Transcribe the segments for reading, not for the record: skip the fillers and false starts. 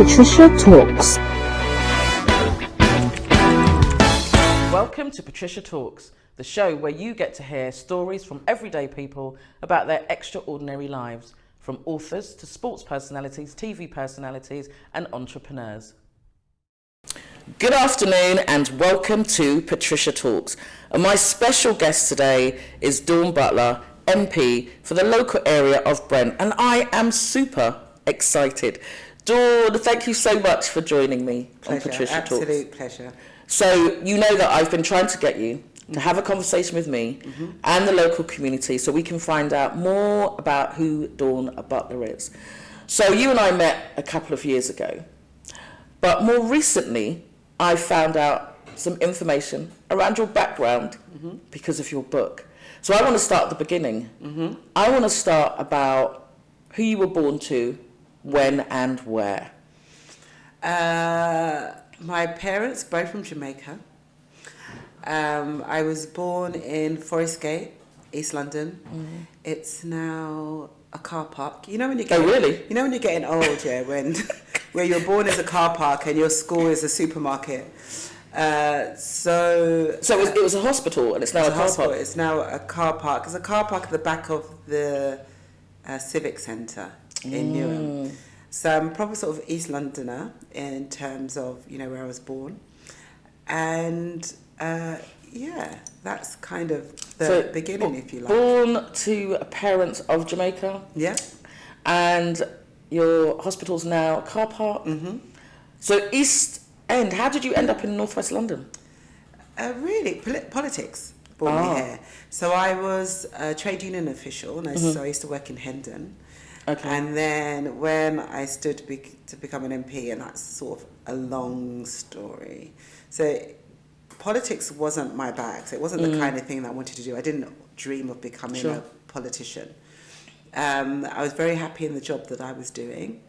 Patricia Talks. Welcome to Patricia Talks, the show where you get to hear stories from everyday people about their extraordinary lives, from authors to sports personalities, TV personalities, and entrepreneurs. Good afternoon and welcome to Patricia Talks. And my special guest today is Dawn Butler, MP for the local area of Brent, and I am super excited. Dawn, thank you so much for joining me on Patricia Talks. Absolute pleasure. So you know that I've been trying to get you to have a conversation with me and the local community so we can find out more about who Dawn Butler is. So you and I met a couple of years ago, but more recently I found out some information around your background because of your book. So I want to start at the beginning. I want to start about who you were born to, when and where. My parents, both from Jamaica. I was born in Forest Gate, East London. It's now a car park. You know when you get You know when you're getting old, yeah, when where you're born as a car park and your school is a supermarket. So it was a hospital and it's now a car park. It's now a car park. It's a car park at the back of the Civic Centre in Newham. So I'm probably sort of East Londoner in terms of, you know, where I was born. And that's kind of the beginning, if you like. Born to parents of Jamaica. Yeah. And your hospital's now a car park. So East End, how did you end up in northwest London? Really, politics brought me here. So I was a trade union official, and so I used to work in Hendon. Okay. And then when I stood to become an MP, and that's sort of a long story. So politics wasn't my bag. So it wasn't the kind of thing that I wanted to do. I didn't dream of becoming a politician. I was very happy in the job that I was doing.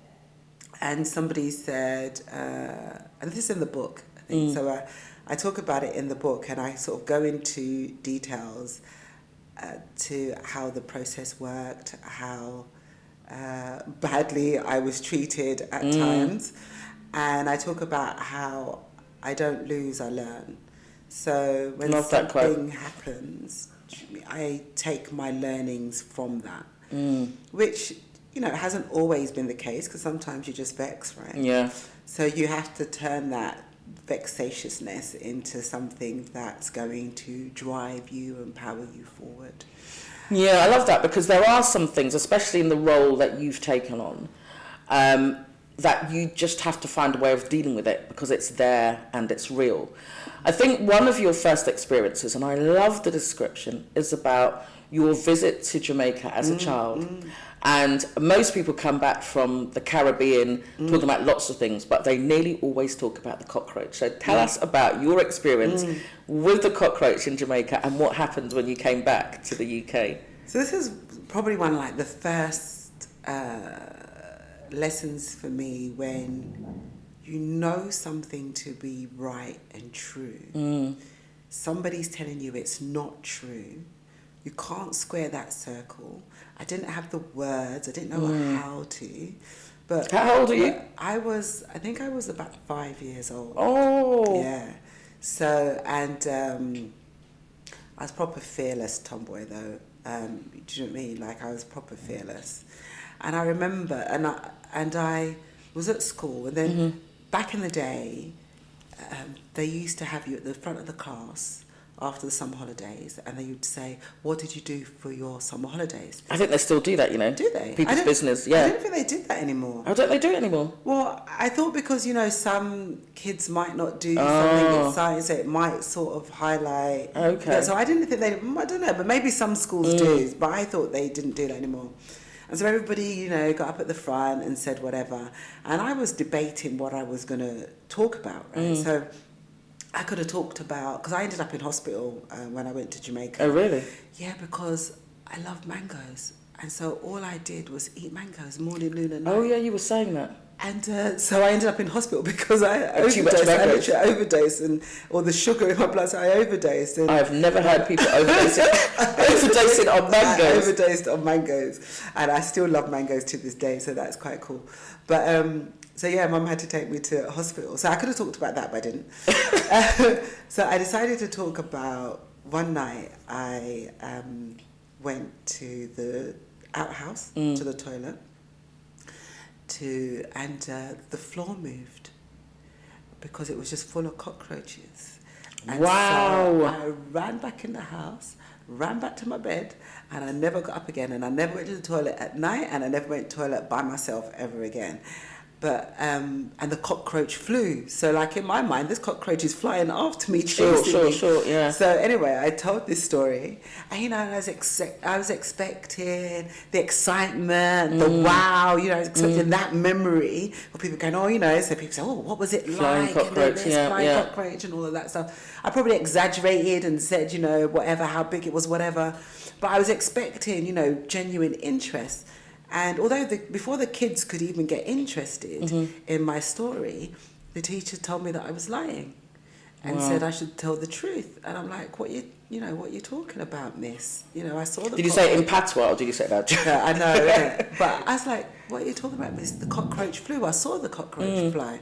And somebody said, and this is in the book, I think, so I talk about it in the book, and I sort of go into details to how the process worked, how badly I was treated at times, and I talk about how I don't lose, I learn. So when something happens, I take my learnings from that, which, you know, it hasn't always been the case, because sometimes you just vex, right? Yeah. So you have to turn that vexatiousness into something that's going to drive you and power you forward. Yeah, I love that, because there are some things, especially in the role that you've taken on, that you just have to find a way of dealing with it because it's there and it's real. I think one of your first experiences, and I love the description, is about your visit to Jamaica as a child. And most people come back from the Caribbean talking about lots of things, but they nearly always talk about the cockroach. So tell us about your experience with the cockroach in Jamaica and what happened when you came back to the UK. So this is probably one of like the first lessons for me, when you know something to be right and true. Somebody's telling you it's not true. You can't square that circle. I didn't have the words. I didn't know how to. But how old are you? I think I was about 5 years old. Oh. Yeah. So, and I was proper fearless tomboy though. Do you know what I mean? Like, I was proper fearless. And I remember, and I was at school, and then back in the day, they used to have you at the front of the class after the summer holidays, and they would say, what did you do for your summer holidays? I think they still do that, you know. Do they? People's business, yeah. I don't think they did that anymore. Oh, don't they do it anymore? Well, I thought because, you know, some kids might not do something exciting, so it might sort of highlight. Okay. Yeah, so I didn't think I don't know, but maybe some schools do, but I thought they didn't do that anymore. And so everybody, you know, got up at the front and said whatever. And I was debating what I was going to talk about, right? So I could have talked about, because I ended up in hospital when I went to Jamaica. Oh, really? Yeah, because I love mangoes. And so all I did was eat mangoes morning, noon and night. Oh, yeah, you were saying that. And so I ended up in hospital because I overdosed. I literally overdosed, and or the sugar in my blood, so I overdosed. And I have never heard people overdosing on mangoes. I overdosed on mangoes, and I still love mangoes to this day, so that's quite cool. But So yeah, Mum had to take me to hospital. So I could have talked about that, but I didn't. So I decided to talk about one night I went to the outhouse, to the toilet, and the floor moved because it was just full of cockroaches. And Wow. so I ran back in the house, ran back to my bed, and I never got up again. And I never went to the toilet at night, and I never went to the toilet by myself ever again. But and the cockroach flew. So like in my mind, this cockroach is flying after me, chasing me. Sure, yeah. So anyway, I told this story, and you know, I was expecting the excitement, the wow. You know, I was expecting that memory of people going, oh, you know. So people say, oh, what was it Flying like? cockroach, Flying cockroach, and all of that stuff. I probably exaggerated and said, you know, whatever, how big it was, whatever. But I was expecting, you know, genuine interest. And although before the kids could even get interested in my story, the teacher told me that I was lying, and said I should tell the truth. And I'm like, what you talking about, miss? You know, I saw the. Did you say it in patois or did you say that? Yeah, I know, innit? But I was like, what are you talking about, miss? The cockroach flew. I saw the cockroach fly,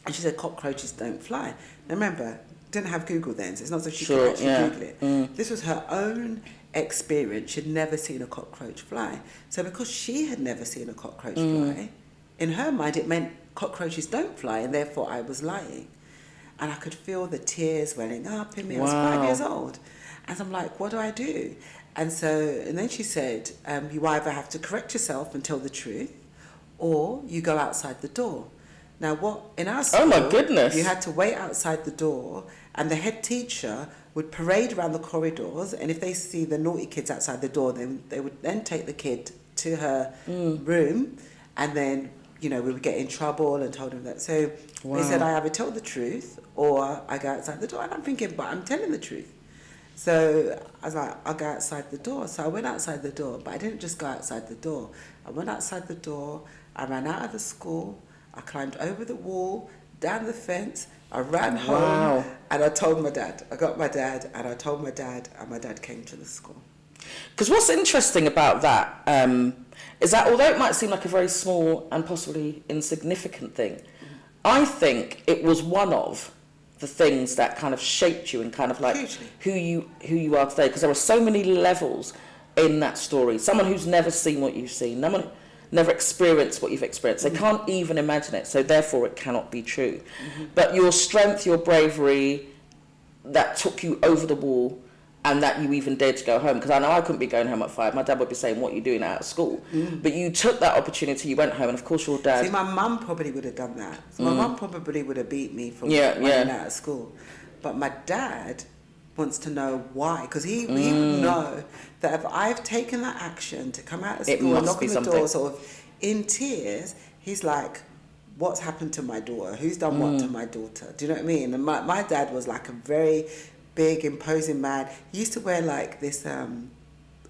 and she said cockroaches don't fly. Now remember, didn't have Google then, so it's not so she could actually Google it. This was her own experience. She'd never seen a cockroach fly. So because she had never seen a cockroach fly, in her mind it meant cockroaches don't fly, and therefore I was lying. And I could feel the tears welling up in me. I was 5 years old. And I'm like, what do I do? And then she said, you either have to correct yourself and tell the truth, or you go outside the door. Now, in our school, oh my goodness, you had to wait outside the door, and the head teacher would parade around the corridors, and if they see the naughty kids outside the door, then they would then take the kid to her room, and then, you know, we would get in trouble and told him that. So they said I either tell the truth or I go outside the door. And I'm thinking, but I'm telling the truth. So I was like, I'll go outside the door. So I went outside the door, but I didn't just go outside the door. I went outside the door, I ran out of the school, I climbed over the wall, down the fence, I ran home, and I told my dad. I got my dad, and I told my dad, and my dad came to the school. Because what's interesting about that is that although it might seem like a very small and possibly insignificant thing, I think it was one of the things that kind of shaped you and kind of like who you are today. Because there were so many levels in that story. Someone who's never seen what you've seen, never experienced what you've experienced. They can't even imagine it, so therefore it cannot be true. But your strength, your bravery, that took you over the wall, and that you even dared to go home. Because I know I couldn't be going home at 5. My dad would be saying, what are you doing out of school? But you took that opportunity, you went home, and of course your dad... See, my mum probably would have done that. So my mum probably would have beat me for running out of school. But my dad wants to know why, because he would know that if I've taken that action to come out of school and knock on the door sort of in tears, he's like, what's happened to my daughter? Who's done what to my daughter? Do you know what I mean? And my dad was like a very big, imposing man. He used to wear like this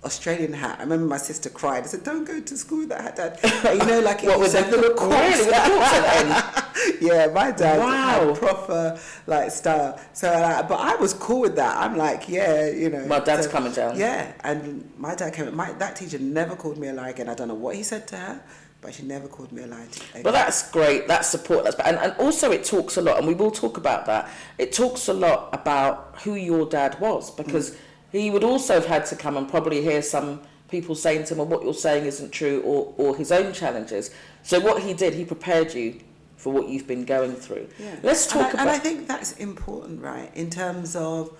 Australian hat. I remember my sister cried. I said, don't go to school with that hat, Dad. But you know, like what was it? The little cords with the cords at the end? Yeah, my dad had proper like style. So, but I was cool with that. I'm like, yeah, you know. My dad's coming down. Yeah, and my dad came. That teacher never called me a liar again. I don't know what he said to her, but she never called me a liar again. Well, that's great. That's support. And also it talks a lot, and we will talk about that. It talks a lot about who your dad was, because he would also have had to come and probably hear some people saying to him, well, what you're saying isn't true, or his own challenges. So what he did, he prepared you for what you've been going through. Yeah. Let's talk about... And I think that's important, right, in terms of...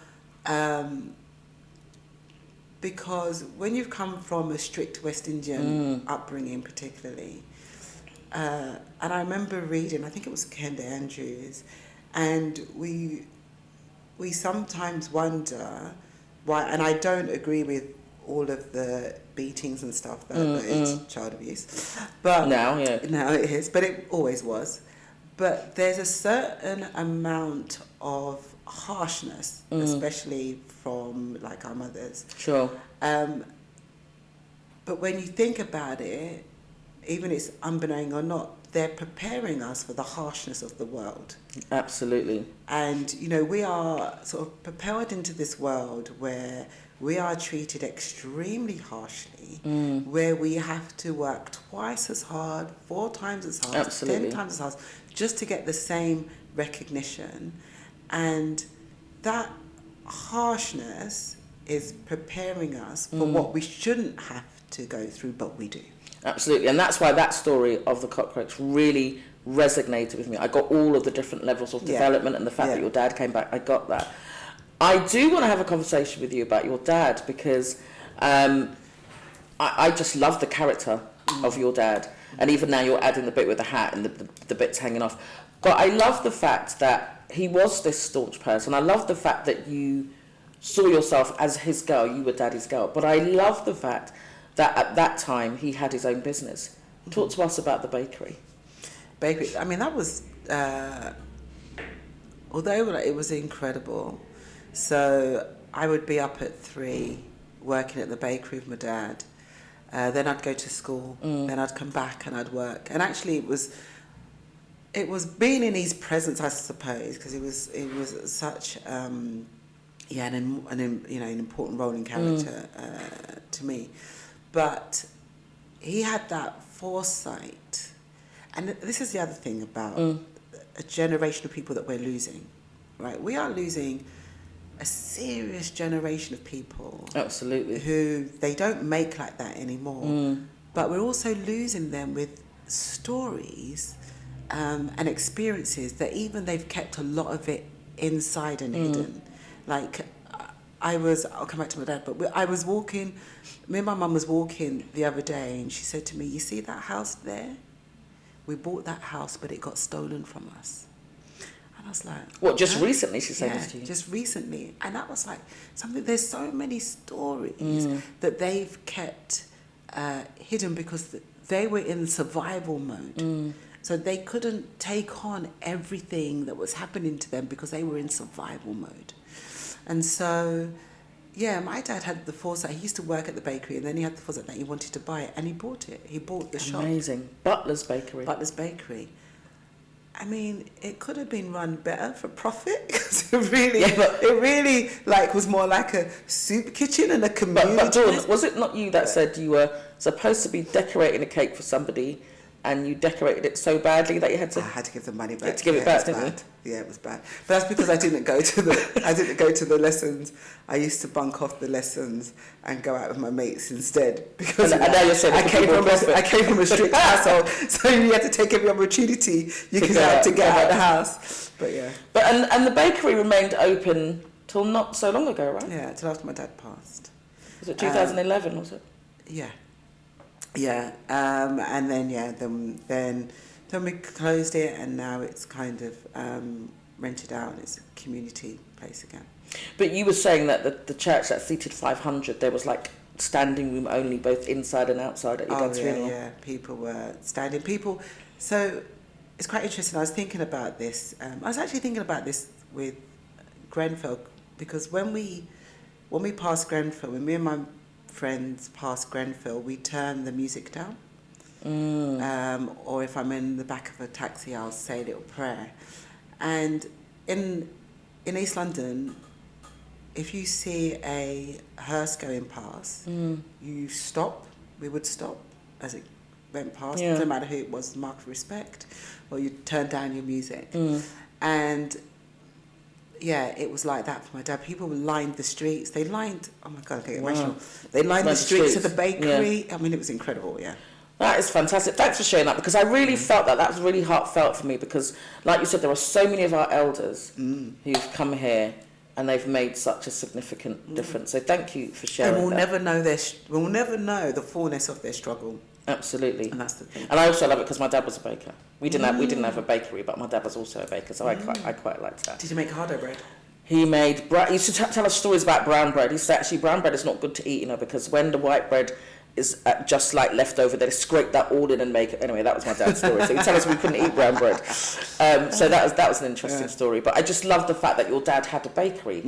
because when you've come from a strict West Indian upbringing particularly, and I remember reading, I think it was Kenda Andrews, and we sometimes wonder why, and I don't agree with all of the beatings and stuff that is child abuse, but now it is, but it always was. But there's a certain amount of harshness, especially from like our mothers. Sure. But when you think about it, even it's unbeknown or not, they're preparing us for the harshness of the world. Absolutely. And, you know, we are sort of propelled into this world where we are treated extremely harshly, where we have to work twice as hard, 4 times as hard, Absolutely. 10 times as hard, just to get the same recognition. And that harshness is preparing us for what we shouldn't have to go through, but we do. Absolutely. And that's why that story of the cockroach really resonated with me. I got all of the different levels of development, and the fact that your dad came back, I got that. I do want to have a conversation with you about your dad, because I just love the character of your dad. And even now you're adding the bit with the hat and the bits hanging off. But I love the fact that he was this staunch person. I love the fact that you saw yourself as his girl. You were daddy's girl. But I love the fact that at that time he had his own business. Talk to us about the bakery. Bakery, I mean, that was, although it was incredible. So I would be up at 3 working at the bakery with my dad. Then I'd go to school. Then I'd come back and I'd work. And actually it was being in his presence, I suppose, because it was such an important role in character to me. But he had that foresight. And this is the other thing about a generation of people that we're losing, right? We are losing a serious generation of people. Absolutely. Who they don't make like that anymore. But we're also losing them with stories and experiences that even they've kept a lot of it inside and hidden. Like, I'll come back to my dad, but I was walking, me and my mum was walking the other day, and she said to me, you see that house there? We bought that house, but it got stolen from us. And I was like... What, just recently she said this to you? Just recently. And that was like something, there's so many stories that they've kept hidden because they were in survival mode. So they couldn't take on everything that was happening to them because they were in survival mode. And so, yeah, my dad had the foresight. He used to work at the bakery, and then he had the foresight that he wanted to buy it, and he bought it. He bought the shop. Amazing. Butler's Bakery. Butler's Bakery. I mean, it could have been run better for profit, because it really was more like a soup kitchen and a community. But Dawn, was it not you that said you were supposed to be decorating a cake for somebody, and you decorated it so badly that you had to... I had to give the money back. To give it back, didn't you? Yeah, it was bad. But that's because I didn't go to the lessons. I used to bunk off the lessons and go out with my mates instead. Because and now you're saying I came from a strict household, so you had to take every opportunity you could have to get out of the house. But yeah. But and the bakery remained open till not so long ago, right? Yeah, till after my dad passed. Was it 2011? Was it? Yeah. Yeah, and then we closed it, and now it's kind of rented out, and it's a community place again. But you were saying that the church that seated 500, there was like standing room only, both inside and outside at your dad's funeral. Yeah, people were standing. So it's quite interesting. I was thinking about this. I was actually thinking about this with Grenfell, because when we passed Grenfell, when me and my friends past Grenfell, we turn the music down. Or if I'm in the back of a taxi, I'll say a little prayer. And in East London, if you see a hearse going past, you stop. We would stop as it went past. Yeah. No matter who it was, mark of respect, or you turn down your music. And yeah, it was like that for my dad. People lined the streets. They lined, oh my God, I get emotional. They lined the streets of the bakery. Yeah. I mean, it was incredible, yeah. That is fantastic. Thanks for sharing that, because I really felt that was really heartfelt for me, because like you said, there are so many of our elders who've come here and they've made such a significant difference. So thank you for sharing that. And we'll never know the fullness of their struggle. Absolutely. And that's the thing. And I also love it because my dad was a baker. We didn't have a bakery, but my dad was also a baker, so I quite liked that. Did you make hardo bread? He made he used to tell us stories about brown bread. He said actually brown bread is not good to eat, because when the white bread is just like left over, they scrape that all in and make it. Anyway, that was my dad's story. So he tell us we couldn't eat brown bread. So that was an interesting story. But I just love the fact that your dad had a bakery.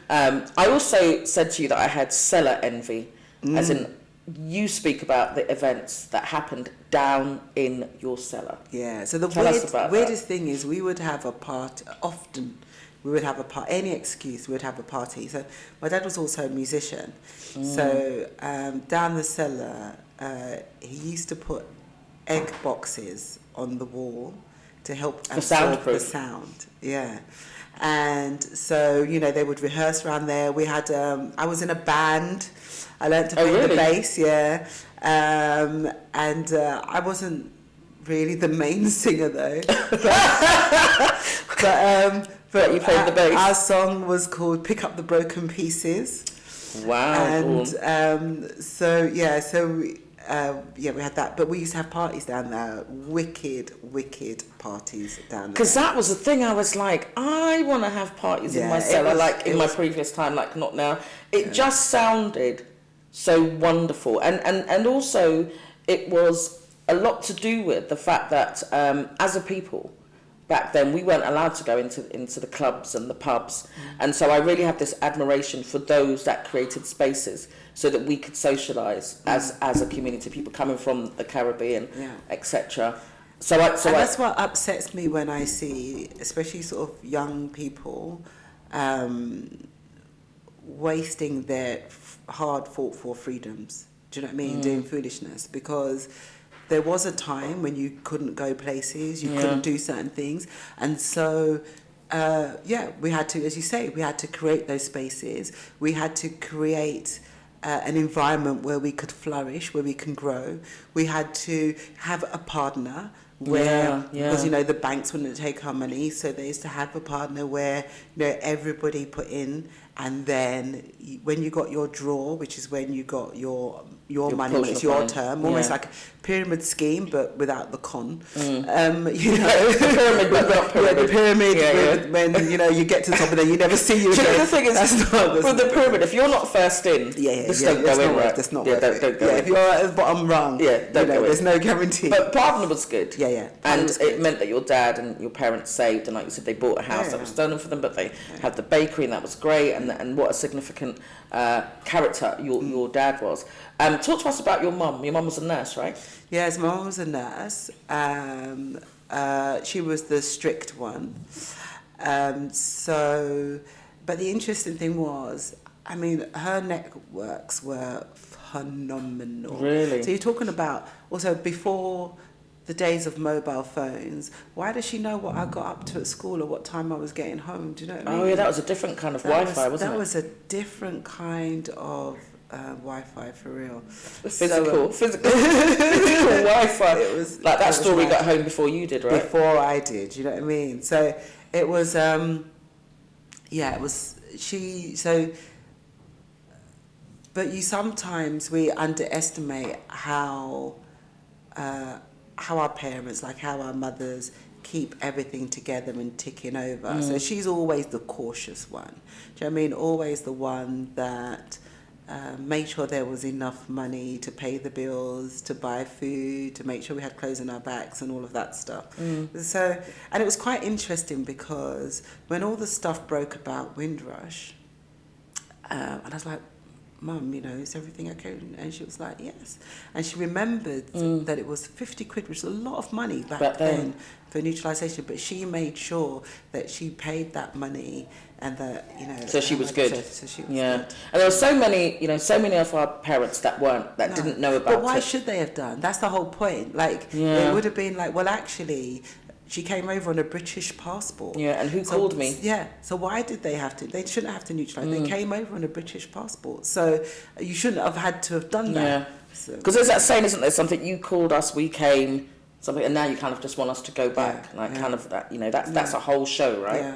I also said to you that I had cellar envy, as in you speak about the events that happened down in your cellar. Yeah. So the weirdest thing is, we would have a party often. we would have any excuse, we would have a party. So my dad was also a musician. So down the cellar, he used to put egg boxes on the wall to help absorb the sound. Yeah. And so, you know, they would rehearse around there. We had, I was in a band. I learned to play the bass, yeah. And I wasn't really the main singer though. But you played the bass. Our song was called Pick Up the Broken Pieces. Wow. And we had that. But we used to have parties down there. Wicked parties down there. Because that was the thing. I was like, I want to have parties in my cellar, in my previous time, like not now. It just sounded so wonderful. And also, it was a lot to do with the fact that as a people, back then we weren't allowed to go into the clubs and the pubs, and so I really have this admiration for those that created spaces so that we could socialise as a community, people coming from the Caribbean, etc. So that's what upsets me when I see, especially sort of young people, wasting their hard fought for freedoms. Do you know what I mean? Doing foolishness, because there was a time when you couldn't go places, you couldn't do certain things. And so, we had to, as you say, we had to create those spaces. We had to create an environment where we could flourish, where we can grow. We had to have a partner because, you know, the banks wouldn't take our money. So they used to have a partner where, you know, everybody put in. And then when you got your draw, which is when you got your money, when it's your term, almost like a pyramid scheme, but without the con. You know, the pyramid, when, you know, you get to the top and then you never see you again. The thing is, with the pyramid, if you're not first in, don't go in, right? That's not worth it. Don't go in. If you're at the bottom rung, don't go in. There's no guarantee. But partner was good. Yeah. And it meant that your dad and your parents saved, and like you said, they bought a house that was stolen from them, but they had the bakery, and that was great. And what a significant character your dad was. Talk to us about your mum. Your mum was a nurse, right? Yes, my mum was a nurse. She was the strict one. But the interesting thing was, I mean, her networks were phenomenal. Really? So you're talking about, also before the days of mobile phones, why does she know what I got up to at school or what time I was getting home? Do you know what I mean? Oh, yeah, that was a different kind of Wi-Fi, wasn't it? That was a different kind of Wi-Fi, for real. Physical Wi-Fi. It was like that story got home before you did, right? Before I did, you know what I mean? So it was, but sometimes we underestimate how our parents, like how our mothers, keep everything together and ticking over. So she's always the cautious one. Do you know what I mean? Always the one that made sure there was enough money to pay the bills, to buy food, to make sure we had clothes on our backs and all of that stuff. So, and it was quite interesting because when all the stuff broke about Windrush, and I was like, Mum, you know, is everything okay? And she was like, yes. And she remembered that it was 50 quid, which was a lot of money back then for neutralisation. But she made sure that she paid that money and that, you know. So she was good. So she was good. And there were so many of our parents that didn't know about it. But why should they have done? That's the whole point. Like, it would have been like, well, actually, she came over on a British passport. Yeah, and who called me? Yeah, so why did they have to? They shouldn't have to neutralise. They came over on a British passport. So you shouldn't have had to have done that. Because there's that saying, isn't there? Something, you called us, we came, something, and now you kind of just want us to go back. Kind of that, you know, that's a whole show, right?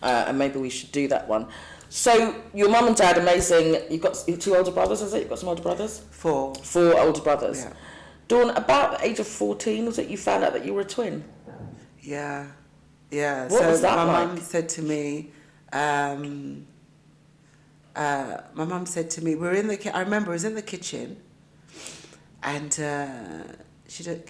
Yeah. And maybe we should do that one. So your mum and dad, amazing. You've got 2 older brothers, is it? You've got some older brothers? 4. 4 older brothers. Yeah. Dawn, about the age of 14, was it you found out that you were a twin? Yeah. What was that my like? mum said to me, I remember I was in the kitchen, and she did.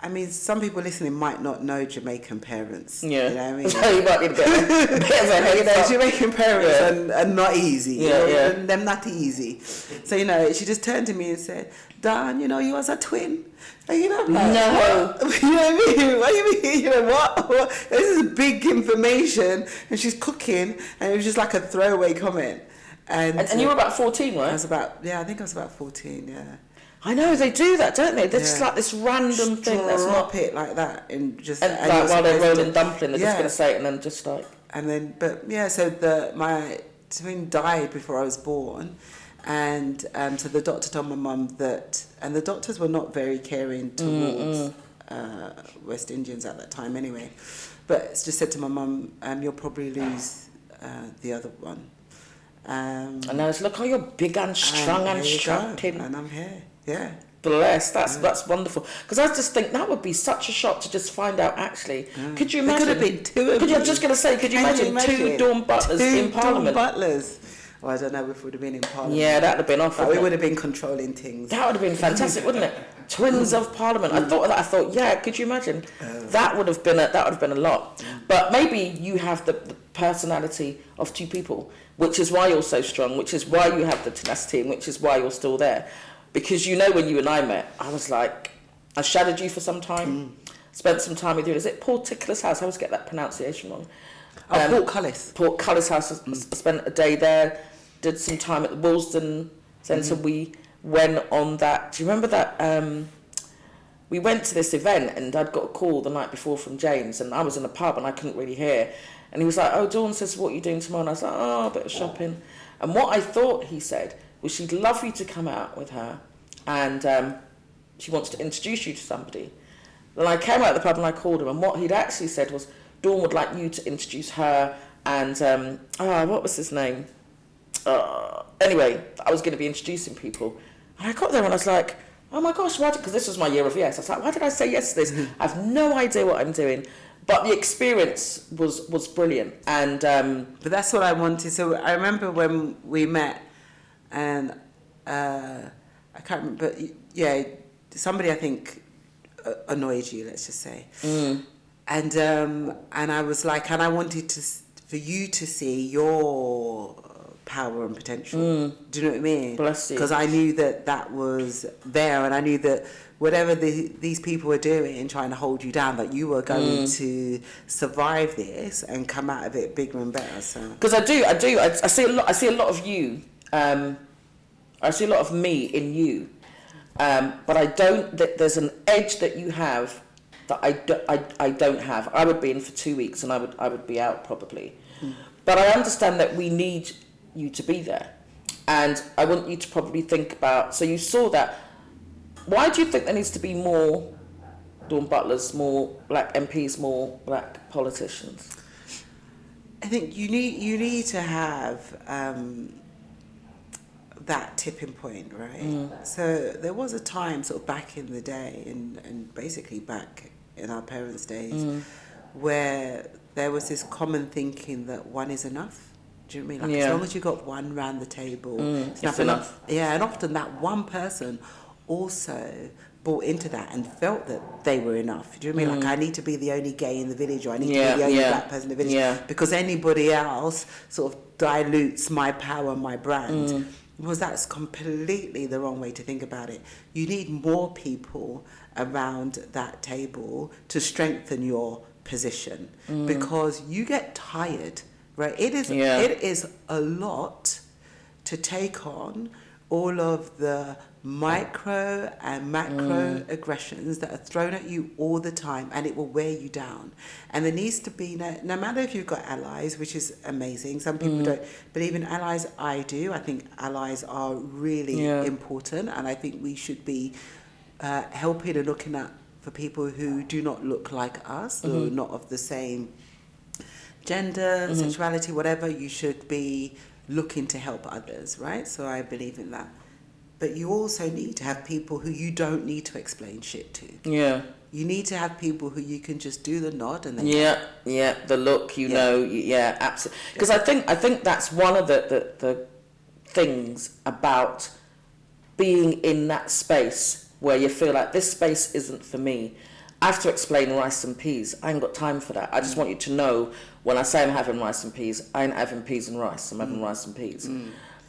I mean, some people listening might not know Jamaican parents. Yeah. You know what I mean? You might need a bit of a head start. Jamaican parents are not easy. Yeah. They're not easy. So, you know, she just turned to me and said, Dawn, you know, you was a twin. And, you know, I'm like, no. what? You know what I mean? What do you mean? You know, what? thought, this is big information, and she's cooking, and it was just like a throwaway comment. And you were about 14, right? I think I was about 14, yeah. I know, they do that, don't they? They're just like this random thing that's not... it like that, and just... And like while they're rolling dumpling, they're just going to say it, and then just like... And then, so my twin died before I was born, and so the doctor told my mum that... And the doctors were not very caring towards West Indians at that time anyway. But it's just said to my mum, you'll probably lose the other one. And I was look how you're big and strong and strapped in. And I'm here, yeah. Blessed, that's wonderful. Because I just think that would be such a shock to just find out. Actually, could you imagine? There could have been two of them. I'm just going to say, could you imagine two Dawn Butlers in Parliament? Dawn Butlers. Well, I don't know if we would have been in Parliament. Yeah, that would have been off. But we would have been controlling things. That would have been fantastic, wouldn't it? Twins of Parliament. I thought of that. I thought, yeah, could you imagine? That would have been a lot. But maybe you have the personality of two people, which is why you're so strong, which is why you have the tenacity, and which is why you're still there. Because when you and I met, I was like, I shadowed you for some time, spent some time with you. Is it Porticula's house? I always get that pronunciation wrong. Portcullis. Portcullis house. I spent a day there, did some time at the Willesden Centre. We went on that. Do you remember that? We went to this event, and I'd got a call the night before from James, and I was in a pub and I couldn't really hear. And he was like, Dawn says, what are you doing tomorrow? And I was like, a bit of shopping. And what I thought he said was she'd love you to come out with her, and she wants to introduce you to somebody. Then I came out of the pub and I called him, and what he'd actually said was, Dawn would like you to introduce her and, what was his name? Anyway, I was going to be introducing people. And I got there and I was like, oh my gosh, why? Because this was my year of yes. I was like, why did I say yes to this? I have no idea what I'm doing. But the experience was brilliant. And but that's what I wanted. So I remember when we met, and I can't remember, but yeah, somebody I think annoyed you, let's just say. And I was like, and I wanted for you to see your power and potential. Do you know what I mean? Bless you. Because I knew that was there, and I knew that whatever these people were doing, trying to hold you down, that you were going to survive this and come out of it bigger and better. So because I do. I see a lot of you. I see a lot of me in you, but I don't. There's an edge that you have that I don't have. I would be in for 2 weeks and I would be out probably. But I understand that we need you to be there, and I want you to probably think about. So you saw that. Why do you think there needs to be more Dawn Butlers, more black MPs, more black politicians? I think you need to have that tipping point, right? So there was a time sort of back in the day, and basically back in our parents' days, where there was this common thinking that one is enough. Do you know what I mean? Like as long as you got one round the table, it's enough. Yeah, and often that one person also bought into that and felt that they were enough. Do you know what I mean? Like I need to be the only gay in the village, or I need to be the only black person in the village, because anybody else sort of dilutes my power, my brand. Because that's completely the wrong way to think about it. You need more people around that table to strengthen your position, because you get tired, right? It is a lot to take on all of the micro and macro aggressions that are thrown at you all the time, and it will wear you down. And there needs to be, no matter if you've got allies, which is amazing, some people don't believe in allies. I do. I think allies are really important, and I think we should be helping and looking at for people who do not look like us, or not of the same gender, sexuality, whatever. You should be looking to help others, right? So I believe in that. But you also need to have people who you don't need to explain shit to. Yeah. You need to have people who you can just do the nod and then the look, absolutely. Because I think that's one of the things about being in that space where you feel like this space isn't for me. I have to explain rice and peas. I ain't got time for that. I just want you to know when I say I'm having rice and peas, I ain't having peas and rice. I'm having rice and peas.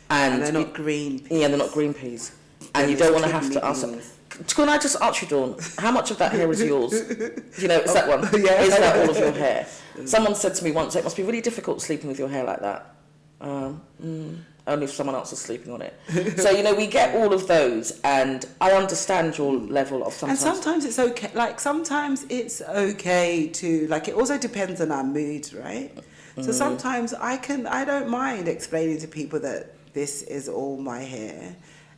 And they're not green peas. Yeah, they're not green peas. And you don't want to have to answer. Can I just ask you, Dawn, how much of that hair is yours? You know, it's that one. Yeah. Is that all of your hair? Someone said to me once, it must be really difficult sleeping with your hair like that. Only if someone else is sleeping on it. So, you know, we get all of those, and I understand your level of sometimes. And sometimes it's okay. Like, sometimes it's okay to, like, it also depends on our moods, right? So sometimes I don't mind explaining to people that this is all my hair.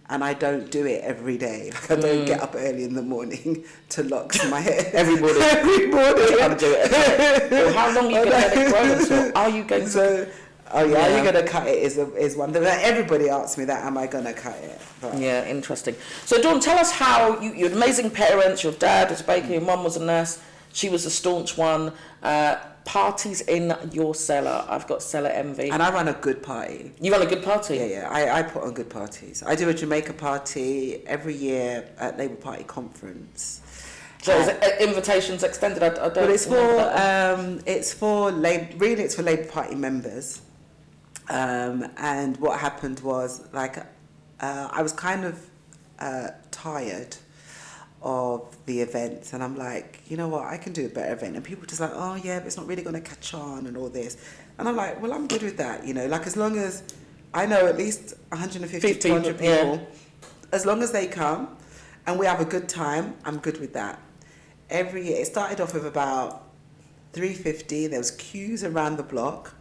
And I don't do it every day. Like, I don't get up early in the morning to lock my hair. Every morning. Every morning. I'm doing it. Well, how long are you going to let it grow until? Are you going to? Are you going to cut it is one thing. Everybody asks me that, am I going to cut it? But Yeah, interesting. So, Dawn, tell us how you had amazing parents. Your dad was a baker, your mum was a nurse. She was a staunch one. Parties in your cellar. I've got cellar envy. And I run a good party. You run a good party? Yeah. I put on good parties. I do a Jamaica party every year at Labour Party conference. So is it invitations extended? I don't. But it's for Labour Party members. And what happened was, like, I was kind of tired of the events, and I'm like, you know what, I can do a better event. And people were just like, oh yeah, but it's not really going to catch on and all this. And I'm like, well, I'm good with that, you know, like, as long as I know at least 150, 200 people, yeah. As long as they come and we have a good time, I'm good with that. Every year, it started off with about 350, there was queues around the block,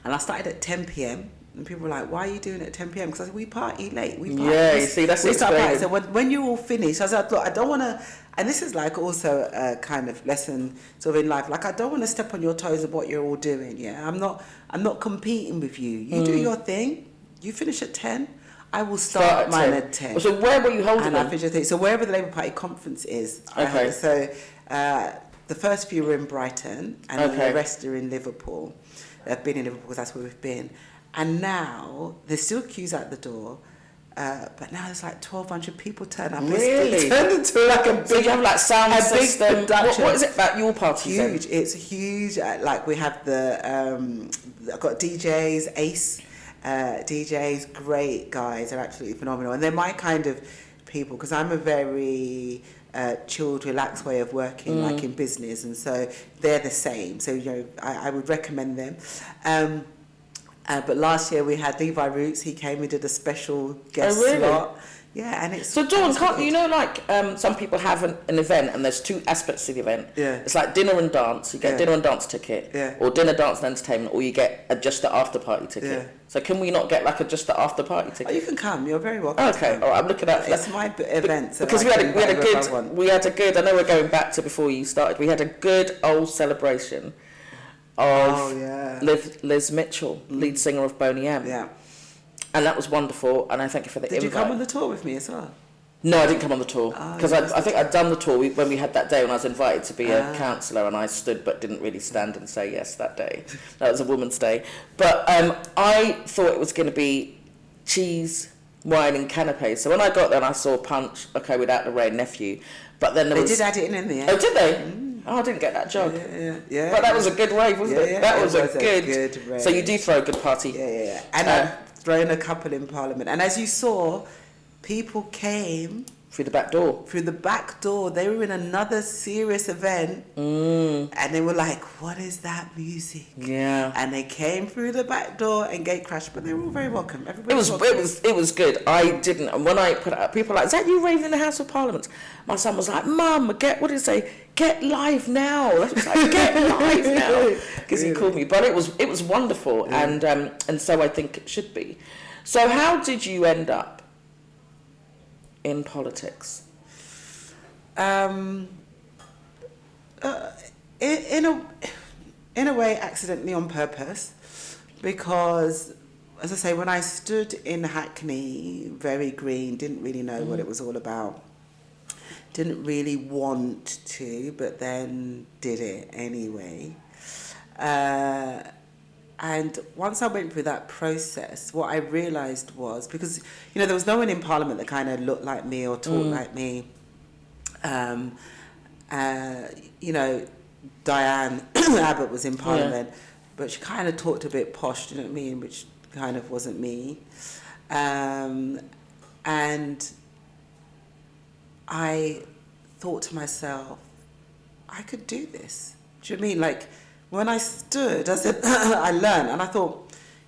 and I started at 10 p.m. And people were like, why are you doing it at 10 p.m? Because I said, we party late. We party. Yeah, you see, that's we start partying. explaining. So when you all finish, I said, look, I don't want to, and this is like also a kind of lesson sort of in life. Like, I don't want to step on your toes of what you're all doing. Yeah, I'm not competing with you. You do your thing. You finish at 10. I will start mine at 10. So where were you holding and them? I finish at 10. So wherever the Labour Party conference is. Okay. So the first few were in Brighton, and then the rest are in Liverpool. They've been in Liverpool because that's where we've been. And now there's still queues at the door, but now there's like 1,200 people turn up. Really? It's turned into like a big. So you have like sound system. What is it about your party? Huge. Then? It's huge. Like, we have I've got DJs, Ace DJs, great guys. They're absolutely phenomenal, and they're my kind of people, because I'm a very chilled, relaxed way of working, like in business, and so they're the same. So, you know, I would recommend them. But last year we had Levi Roots. He came. We did a special guest slot. Yeah, and it's so. Dawn, can't you know, like some people have an event, and there's two aspects to the event. Yeah, it's like dinner and dance. You get dinner and dance ticket. Yeah. Or dinner, dance, and entertainment, or you get a just the after party ticket. Yeah. So can we not get like a just the after party ticket? Oh, you can come. You're very welcome. Okay. All right. I'm looking at that. It's my event. So because we had a good. I know we're going back to before you started. We had a good old celebration of Liz Mitchell, lead singer of Boney M. Yeah. And that was wonderful, and I thank you for the invite. Did you come on the tour with me as well? No, I didn't come on the tour, because I think I'd done the tour when we had that day when I was invited to be a counsellor, and I stood but didn't really stand and say yes that day. That was a woman's day. But I thought it was going to be cheese, wine and canapes. So when I got there and I saw Punch, Without the Rain, Nephew, but then they did add it in the end. Oh, did they? Oh, I didn't get that joke. Yeah. But that was a good rave, wasn't it? That was a good rave. So you do throw a good party. Yeah. And I've thrown a couple in Parliament. And as you saw, people came through the back door. Through the back door. They were in another serious event. And they were like, what is that music? Yeah. And they came through the back door and gate crashed, but they were all very welcome. It was good. I didn't, and when I put it up, people were like, is that you raving in the House of Parliament? My son was like, Mum, what did he say? Get live now. I was like, get live now. Because he called me. But it was wonderful, and so I think it should be. So how did you end up in politics? In a way, accidentally, on purpose, because, as I say, when I stood in Hackney, very green, didn't really know what it was all about, didn't really want to, but then did it anyway. And once I went through that process, what I realised was, because, you know, there was no one in Parliament that kind of looked like me or talked like me. You know, Diane Abbott was in Parliament, but she kind of talked a bit posh, you know what I mean, which kind of wasn't me. And I thought to myself, I could do this. Do you know what I mean? Like, when I stood, I said, I learned, and I thought,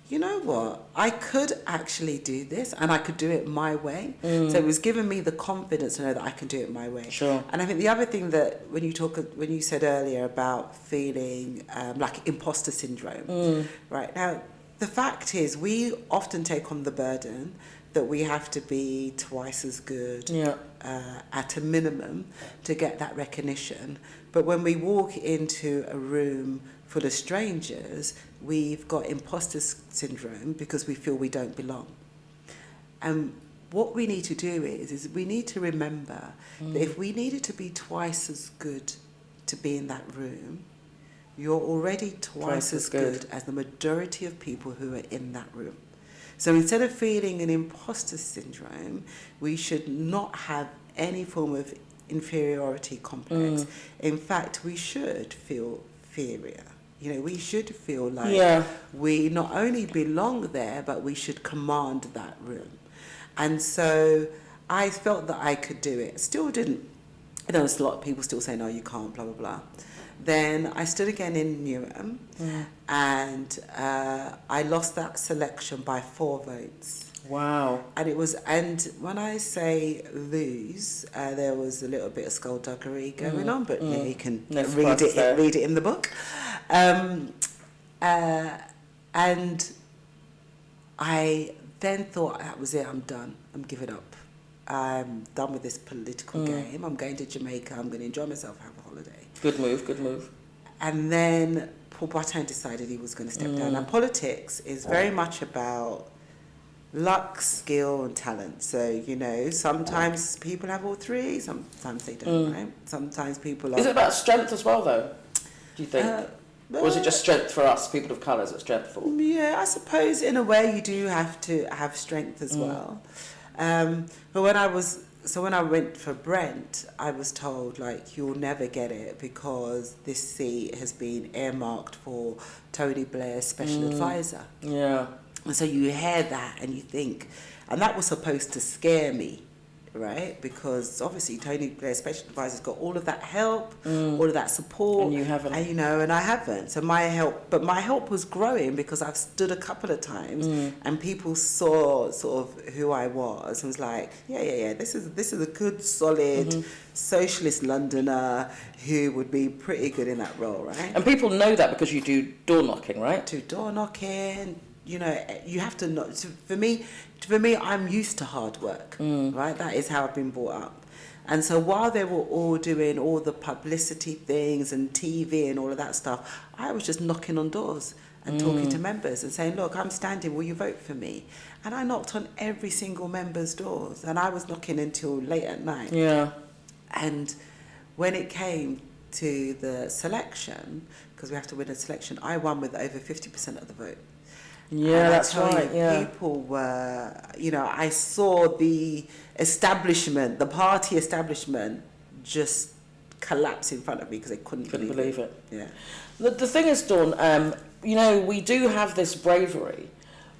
you know what? I could actually do this, and I could do it my way. So it was giving me the confidence to know that I can do it my way. Sure. And I think the other thing that when you said earlier about feeling like imposter syndrome, right now, the fact is we often take on the burden that we have to be twice as good at a minimum to get that recognition. But when we walk into a room full of strangers, we've got imposter syndrome because we feel we don't belong. And what we need to do is we need to remember that if we needed to be twice as good to be in that room, you're already twice as good as the majority of people who are in that room. So instead of feeling an imposter syndrome, we should not have any form of inferiority complex. In fact, we should feel inferior. You know, we should feel like we not only belong there, but we should command that room. And so I felt that I could do it. Still didn't. I know there's a lot of people still say, no, you can't, blah, blah, blah. Then I stood again in Newham, and I lost that selection by 4 votes. Wow. And when I say lose, there was a little bit of skullduggery going on, but you can read it in the book. And I then thought, that was it, I'm done. I'm giving up. I'm done with this political game. I'm going to Jamaica. I'm going to enjoy myself, have a holiday. Good move, good move. And then Paul Barton decided he was going to step down. Now, politics is very much about luck, skill, and talent. So, you know, sometimes people have all three, sometimes they don't, right? Sometimes people are... Is it about strength as well, though, do you think? Or is it just strength for us, people of colour, is it strength for? Yeah, I suppose in a way you do have to have strength as well. But when I went for Brent, I was told, like, you'll never get it because this seat has been earmarked for Tony Blair's special advisor. Yeah. And so you hear that and you think, and that was supposed to scare me, right? Because obviously Tony Blair's special advisor's got all of that help, all of that support. And you haven't. And, you know, and I haven't. So my help was growing because I've stood a couple of times and people saw sort of who I was and was like, yeah, this is a good, solid socialist Londoner who would be pretty good in that role, right? And people know that because you do door knocking, right? Do door knocking. You know, you have to know. So for me, I'm used to hard work, right? That is how I've been brought up. And so while they were all doing all the publicity things and TV and all of that stuff, I was just knocking on doors and talking to members and saying, look, I'm standing, will you vote for me? And I knocked on every single member's doors, and I was knocking until late at night. Yeah. And when it came to the selection, because we have to win a selection, I won with over 50% of the vote. Yeah, that's right. Yeah. People were, you know, I saw the establishment, the party establishment, just collapse in front of me because they couldn't believe it. Yeah. The thing is, Dawn, you know, we do have this bravery,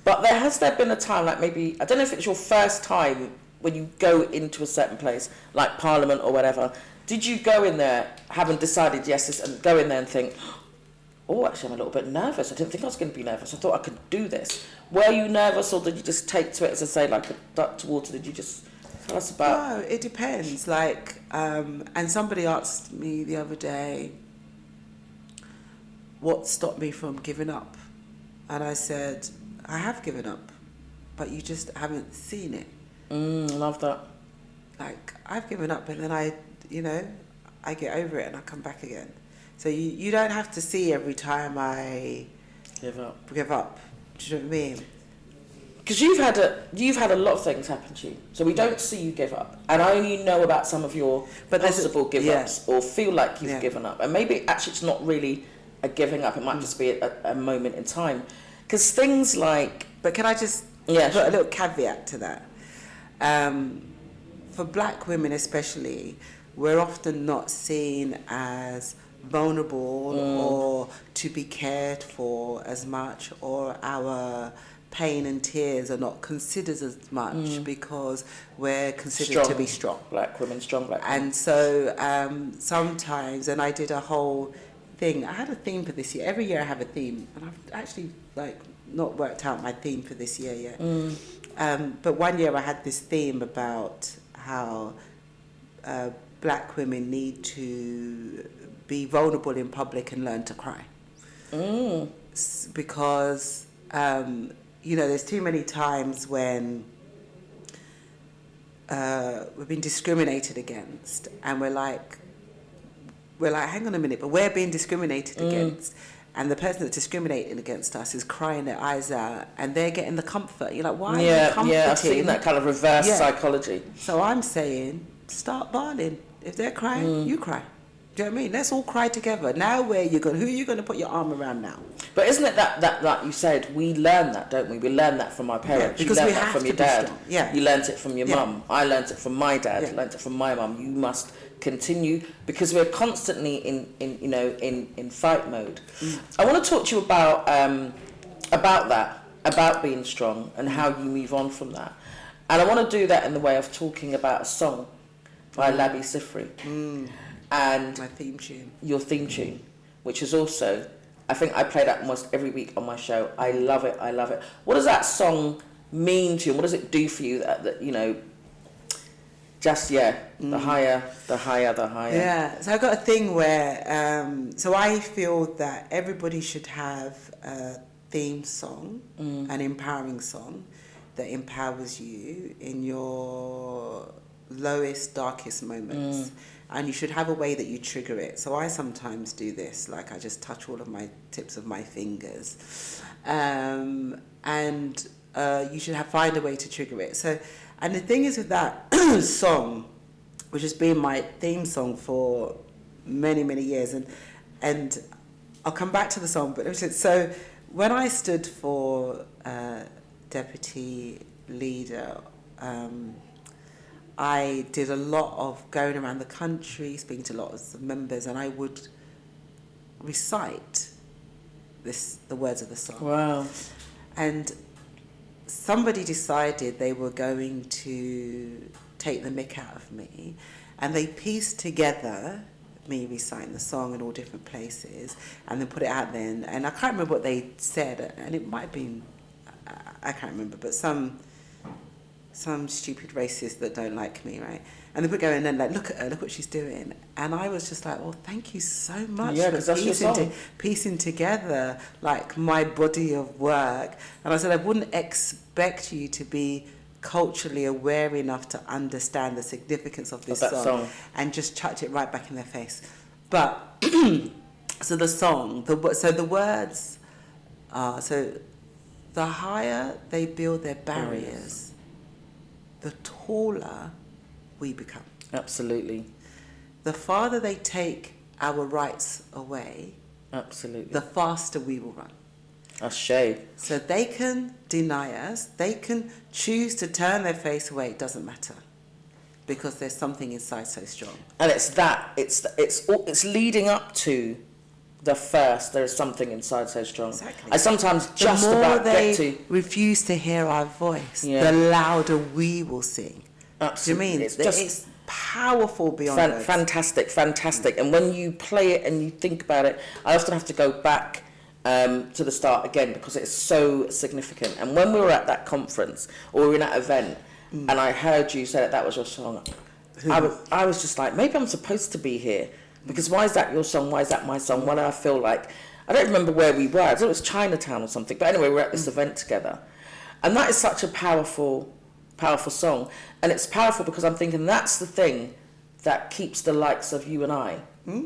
but has there been a time, like maybe, I don't know if it's your first time when you go into a certain place, like Parliament or whatever, did you go in there having decided yes, and go in there and think, oh, actually, I'm a little bit nervous. I didn't think I was going to be nervous. I thought I could do this. Were you nervous, or did you just take to it, as I say, like a duck to water? Did you just tell us about? No, it depends. Like, and somebody asked me the other day, what stopped me from giving up? And I said, I have given up, but you just haven't seen it. I love that. Like, I've given up, and then I get over it and I come back again. So you don't have to see every time I give up. Do you know what I mean? Because you've had a lot of things happen to you, so we don't see you give up, and I only know about some of your possible give-ups or feel like you've given up, and maybe actually it's not really a giving up. It might just be a moment in time, because things like. But can I just put a little caveat to that? For black women especially, we're often not seen as vulnerable or to be cared for as much, or our pain and tears are not considered as much because we're considered Strong. to be strong. Black women, strong black women. And so sometimes, and I did a whole thing, I had a theme for this year. Every year I have a theme, and I've actually not worked out my theme for this year yet. But one year I had this theme about how black women need to be vulnerable in public and learn to cry. Because, there's too many times when we've been discriminated against, and we're like, hang on a minute, but we're being discriminated against, and the person that's discriminating against us is crying their eyes out, and they're getting the comfort. You're like, why are you comforting? Yeah, I've seen that kind of reverse psychology. So I'm saying, start bawling. If they're crying, you cry. Do you know what I mean? Let's all cry together. Now who are you going to put your arm around now? But isn't it that like you said, we learn that, don't we? We learn that from our parents. Yeah, because you learn we that have from to your be dad. strong. Yeah. You learnt it from your mum. I learnt it from my dad. Yeah. Learnt it from my mum. You must continue, because we're constantly in fight mode. I want to talk to you about that, about being strong and how you move on from that. And I want to do that in the way of talking about a song by Labi Sifri. And my theme tune. Your theme tune, which is also, I think I play that almost every week on my show. I love it. What does that song mean to you? What does it do for you? That the higher. Yeah, so I've got a thing where, so I feel that everybody should have a theme song, an empowering song that empowers you in your lowest, darkest moments. And you should have a way that you trigger it. So I sometimes do this, like I just touch all of my tips of my fingers. And you should find a way to trigger it. So, and the thing is with that song, which has been my theme song for many, many years, and I'll come back to the song, but so when I stood for deputy leader, I did a lot of going around the country, speaking to lots of members, and I would recite the words of the song. Wow. And somebody decided they were going to take the mick out of me, and they pieced together me reciting the song in all different places and then put it out there. And I can't remember what they said, and it might have been, I can't remember, but some stupid racist that don't like me, right? And they would go in and look at her, look what she's doing. And I was just like, well, thank you so much for piecing together like my body of work. And I said, I wouldn't expect you to be culturally aware enough to understand the significance of this song and just chucked it right back in their face. But so the song, the words are, so the higher they build their barriers, the taller we become. Absolutely. The farther they take our rights away, absolutely, the faster we will run. That's shade. So they can deny us, they can choose to turn their face away, it doesn't matter. Because there's something inside so strong. And it's leading up to the first, there is something inside so strong. Exactly. I sometimes just the more about they get to refuse to hear our voice, the louder we will sing. Absolutely. Do you mean? It's powerful beyond words. Fantastic. And when you play it and you think about it, I often have to go back to the start again because it's so significant. And when we were at that conference or we were in that event and I heard you say that was your song, I was just like, maybe I'm supposed to be here. Because why is that your song? Why is that my song? Why do I feel like... I don't remember where we were. I thought it was Chinatown or something. But anyway, we're at this event together. And that is such a powerful song. And it's powerful because I'm thinking that's the thing that keeps the likes of you and I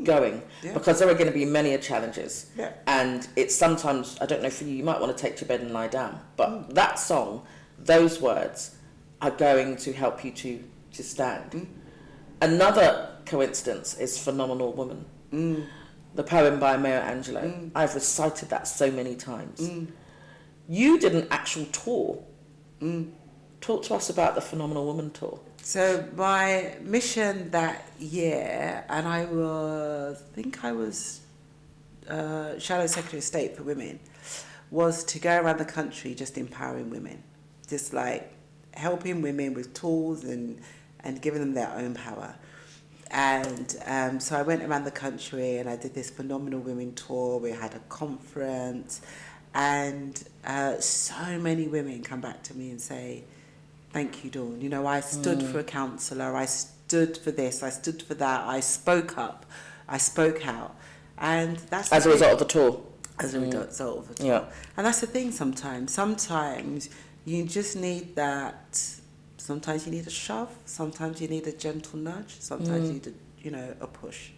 going. Yeah. Because there are going to be many challenges. Yeah. And it's sometimes, I don't know for you, you might want to take to your bed and lie down. But that song, those words are going to help you to stand. Another coincidence is Phenomenal Woman, the poem by Maya Angelou. I've recited that so many times. You did an actual tour. Talk to us about the Phenomenal Woman tour. So my mission that year, and I think I was Shadow Secretary of State for Women, was to go around the country just empowering women, just like helping women with tools and giving them their own power. And so I went around the country and I did this Phenomenal Women tour. We had a conference, and so many women come back to me and say, thank you, Dawn. You know, I stood for a counsellor, I stood for this, I stood for that, I spoke up, I spoke out. And that's as a result of the tour. As a result of the tour. Yeah. And that's the thing sometimes. Sometimes you just need that. Sometimes you need a shove. Sometimes you need a gentle nudge. Sometimes you need a push.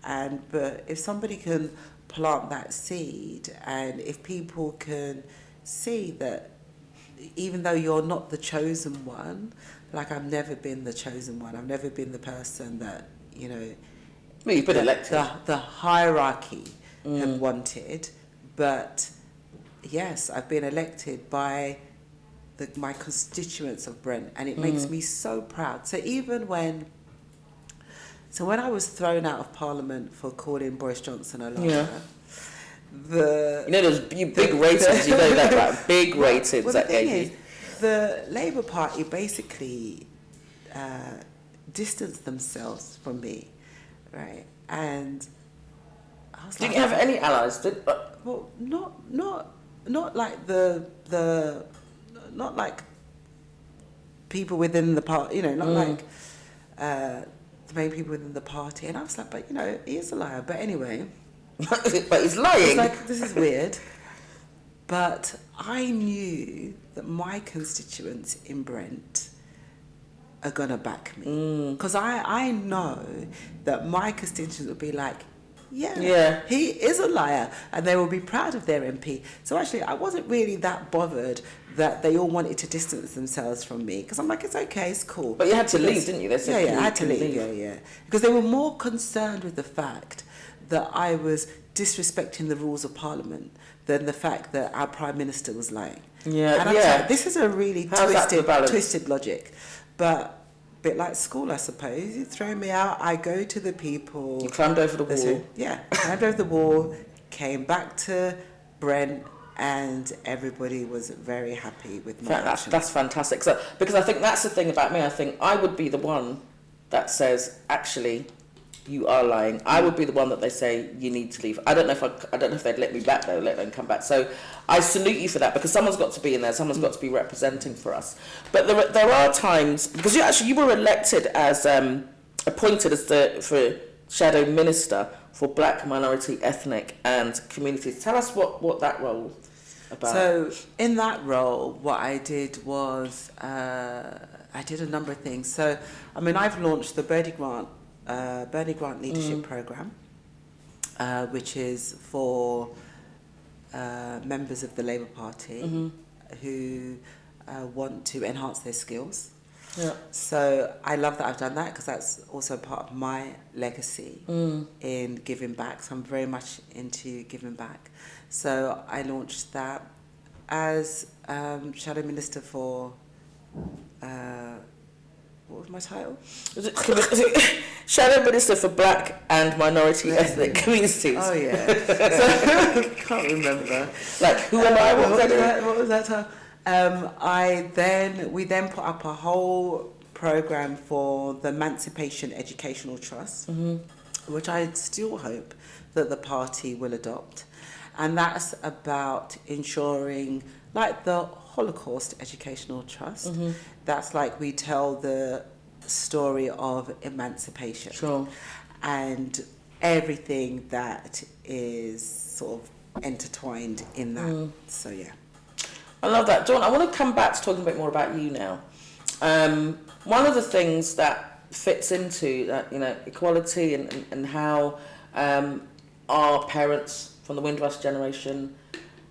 But if somebody can plant that seed, and if people can see that, even though you're not the chosen one, like I've never been the chosen one. I've never been the person that, Well, you've been elected. The hierarchy have wanted. But yes, I've been elected by my constituents of Brent, and it makes me so proud. So when I was thrown out of Parliament for calling Boris Johnson a liar, those big ratings, you know that, right? Big ratings. Well, the thing is, the Labour Party basically distanced themselves from me, right? And I was Did you have any allies? Well, not like not like people within the party, not like the main people within the party. And I was like, but he is a liar. But anyway, but he's lying. It's like, this is weird. But I knew that my constituents in Brent are gonna back me, because I know that my constituents would be like, yeah, he is a liar, and they will be proud of their MP. So actually, I wasn't really that bothered that they all wanted to distance themselves from me, because I'm like, it's okay, it's cool. But you had to leave, didn't you? They said, I had to leave. Yeah, because they were more concerned with the fact that I was disrespecting the rules of Parliament than the fact that our Prime Minister was lying. Yeah, and I'm like, this is a really twisted logic, but. Bit like school, I suppose. You throw me out, I go to the people. You climbed over the wall. Climbed over the wall, came back to Brent, and everybody was very happy with my actions. That's fantastic. So, because I think that's the thing about me. I think I would be the one that says, actually, you are lying. I would be the one that they say you need to leave. I don't know if they'd let me back though, let them come back. So I salute you for that, because someone's got to be in there. Someone's got to be representing for us. But there are times, because you were elected as appointed as for shadow minister for Black, minority, ethnic, and communities. Tell us what that role about. So in that role, what I did was I did a number of things. So I've launched the Bernie Grant Leadership Program, which is for members of the Labour Party who want to enhance their skills. Yeah. So I love that I've done that, because that's also part of my legacy in giving back. So I'm very much into giving back. So I launched that as Shadow Minister for... what was my title? Was it Shadow Minister for Black and Minority Ethnic Communities? Oh yeah. So, I can't remember. Like, who am I? What was that title? We then put up a whole program for the Emancipation Educational Trust, which I still hope that the party will adopt, and that's about ensuring, like the Holocaust Educational Trust, that's like we tell the story of emancipation. Sure. And everything that is sort of intertwined in that. So yeah. I love that. Dawn, I want to come back to talking a bit more about you now. One of the things that fits into that, equality and how our parents from the Windrush generation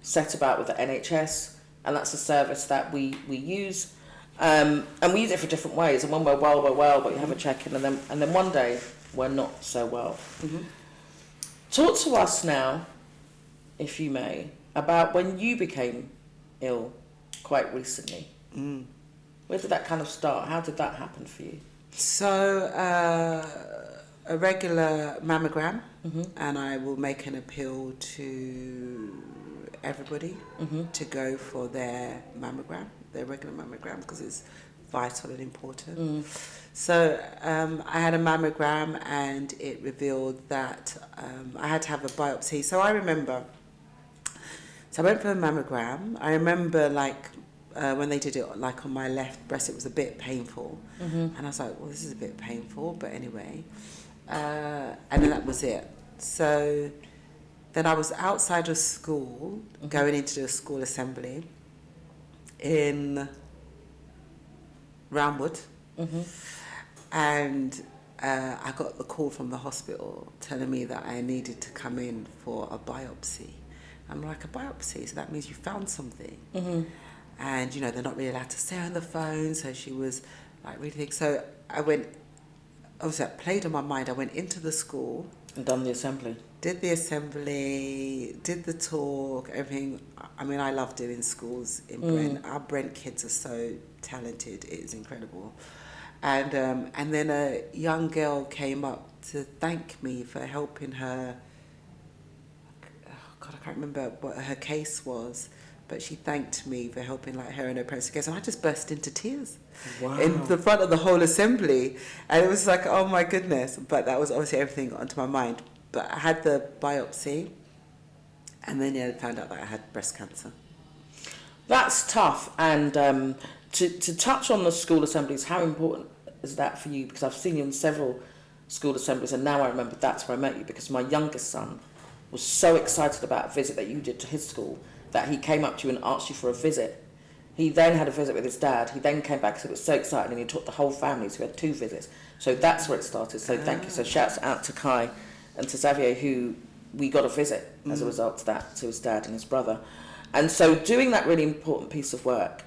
set about with the NHS, and that's a service that we use, and we use it for different ways. And when we're well, but you have a check-in, and then one day we're not so well. Talk to us now, if you may, about when you became ill quite recently. Where did that kind of start? How did that happen for you? So a regular mammogram, and I will make an appeal to everybody to go for their mammogram, their regular mammogram, because it's vital and important. So I had a mammogram, and it revealed that I had to have a biopsy. So I remember, so I went for a mammogram. I remember when they did it on my left breast, it was a bit painful. And I was like, well, this is a bit painful, but anyway. And then that was it. So then I was outside of school, going into the school assembly in Roundwood. And I got the call from the hospital telling me that I needed to come in for a biopsy. I'm like, a biopsy? So that means you found something. And, they're not really allowed to say on the phone. So she was like, really think. So I went, obviously that played on my mind. I went into the school. And done the assembly. Did the assembly, did the talk, everything. I mean, I love doing schools in Brent. Our Brent kids are so talented. It is incredible. And then a young girl came up to thank me for helping her. Oh God, I can't remember what her case was, but she thanked me for helping her and her parents' case, and I just burst into tears. Wow. In the front of the whole assembly, and it was like, oh my goodness. But that was obviously everything got onto my mind. But I had the biopsy, and then I found out that I had breast cancer. That's tough. And to touch on the school assemblies, how important is that for you? Because I've seen you in several school assemblies, and now I remember that's where I met you, because my youngest son was so excited about a visit that you did to his school that he came up to you and asked you for a visit. He then had a visit with his dad. He then came back because he was so excited, and he took the whole family, so we had 2 visits. So that's where it started. So thank you. So shouts out to Kai and to Xavier, who we got a visit as a result of that, to his dad and his brother. And so doing that really important piece of work,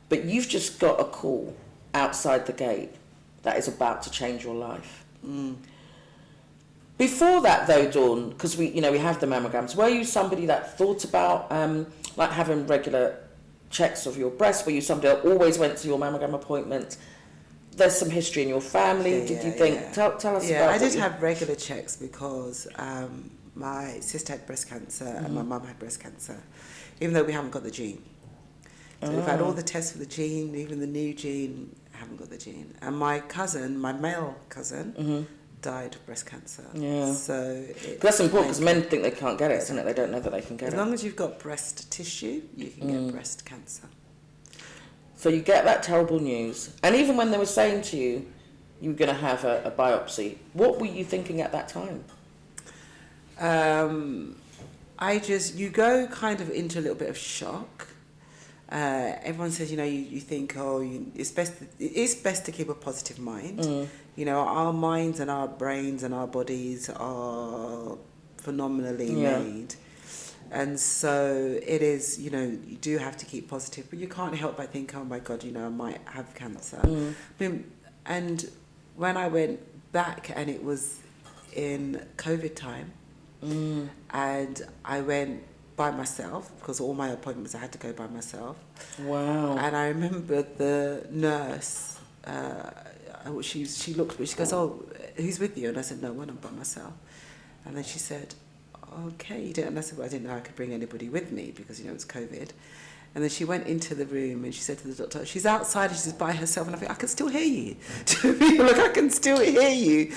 but you've just got a call outside the gate that is about to change your life. Before that, though, Dawn, because we have the mammograms, were you somebody that thought about having regular checks of your breast? Were you somebody that always went to your mammogram appointment? There's some history in your family. Did you think? Yeah. Tell us about it. Yeah, I did have regular checks because my sister had breast cancer and my mum had breast cancer, even though we haven't got the gene. So we've had all the tests for the gene, even the new gene, haven't got the gene. And my cousin, my male cousin, died of breast cancer. Yeah. So that's important, because men think they can't get it, isn't it? They don't know that they can get it. As long as you've got breast tissue, you can get breast cancer. So you get that terrible news, and even when they were saying to you, you were going to have a biopsy, what were you thinking at that time? You go kind of into a little bit of shock. Everyone says, you think, it's best to keep a positive mind. Our minds and our brains and our bodies are phenomenally made. And so it is, you do have to keep positive, but you can't help but think, oh my God, I might have cancer. And when I went back, and it was in COVID time, and I went by myself, because all my appointments I had to go by myself. Wow. And I remember the nurse, she looked at me, she goes, oh, who's with you? And I said, no one, I'm by myself. And then she said, okay, you didn't. And I said, well, I didn't know I could bring anybody with me because, it was COVID. And then she went into the room and she said to the doctor, she's outside and she's by herself. And I think, I can still hear you. Look, I can still hear you.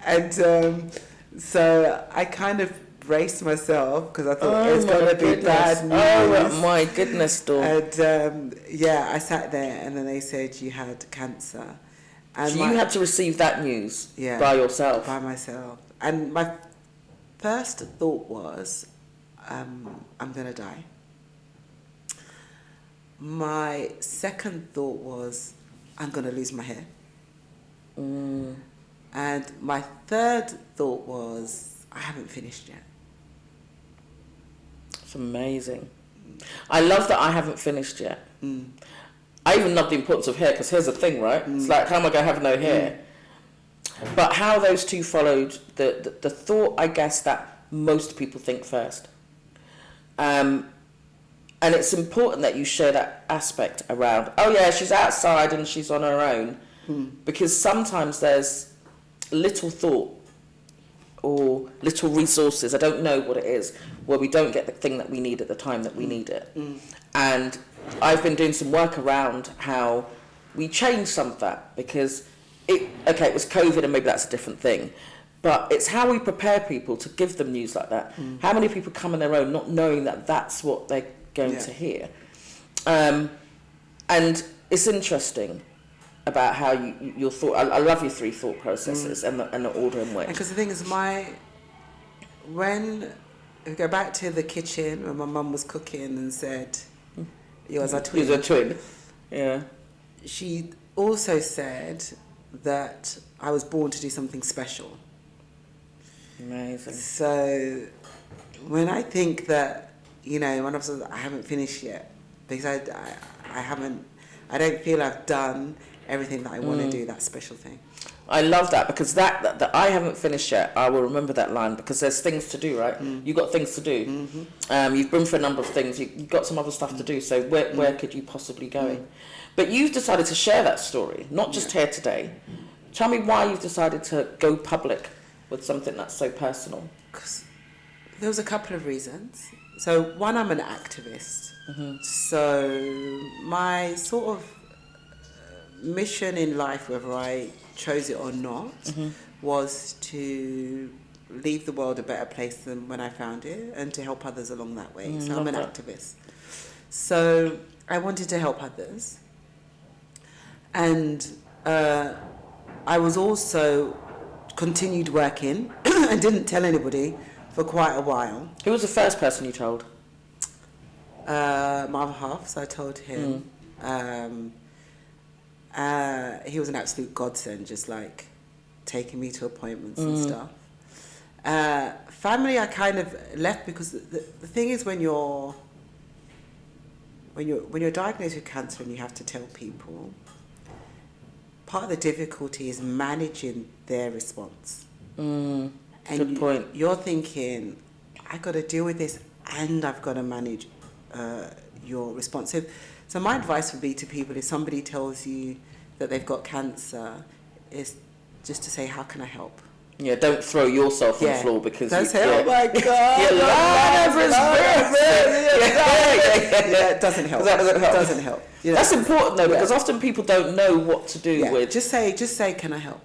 And so I kind of braced myself because I thought it's going to be bad news. Oh, my goodness, Dawn. And I sat there, and then they said you had cancer. And so you had to receive that news by yourself? By myself. And my first thought was, I'm going to die. My second thought was, I'm going to lose my hair. And my third thought was, I haven't finished yet. It's amazing. I love that I haven't finished yet. I even love the importance of hair, because here's the thing, right? It's like, how am I going to have no hair? But how those two followed, the thought, I guess, that most people think first. And it's important that you share that aspect around, oh yeah, she's outside and she's on her own. Because sometimes there's little thought or little resources, I don't know what it is, where we don't get the thing that we need at the time that we need it. And I've been doing some work around how we change some of that, because it was COVID and maybe that's a different thing, but it's how we prepare people to give them news like that. How many people come on their own not knowing that that's what they're going to hear? And it's interesting about how your thought. I love your 3 thought processes and the order in which. Because the thing is, when we go back to the kitchen when my mum was cooking and said, "You was a twin." You're a twin. Yeah. She also said that I was born to do something special. Amazing. So when I think that, one of I haven't finished yet, because I don't feel I've done everything that I want to do, that special thing. I love that, because that I haven't finished yet. I will remember that line, because there's things to do, right? You've got things to do. You've been for a number of things. You've got some other stuff to do. So where could you possibly go? But you've decided to share that story, not just here today. Tell me why you've decided to go public with something that's so personal. Because there was a couple of reasons. So one, I'm an activist. So my sort of mission in life, whether I chose it or not, was to leave the world a better place than when I found it, and to help others along that way. So I'm an activist. So I wanted to help others. And I was also continued working and didn't tell anybody for quite a while. Who was the first person you told? My other half, so I told him. He was an absolute godsend, just like taking me to appointments and stuff. Family, I kind of left, because the thing is, when you're diagnosed with cancer and you have to tell people, part of the difficulty is managing their response. And Good point. You're thinking, I got to deal with this, and I've got to manage your response. So my advice would be to people, if somebody tells you that they've got cancer, is just to say, how can I help? Yeah, don't throw yourself on the floor, because don't say, oh my God, your life is it doesn't help. That doesn't help. It doesn't help. That's important though, because often people don't know what to do with. Just say, can I help?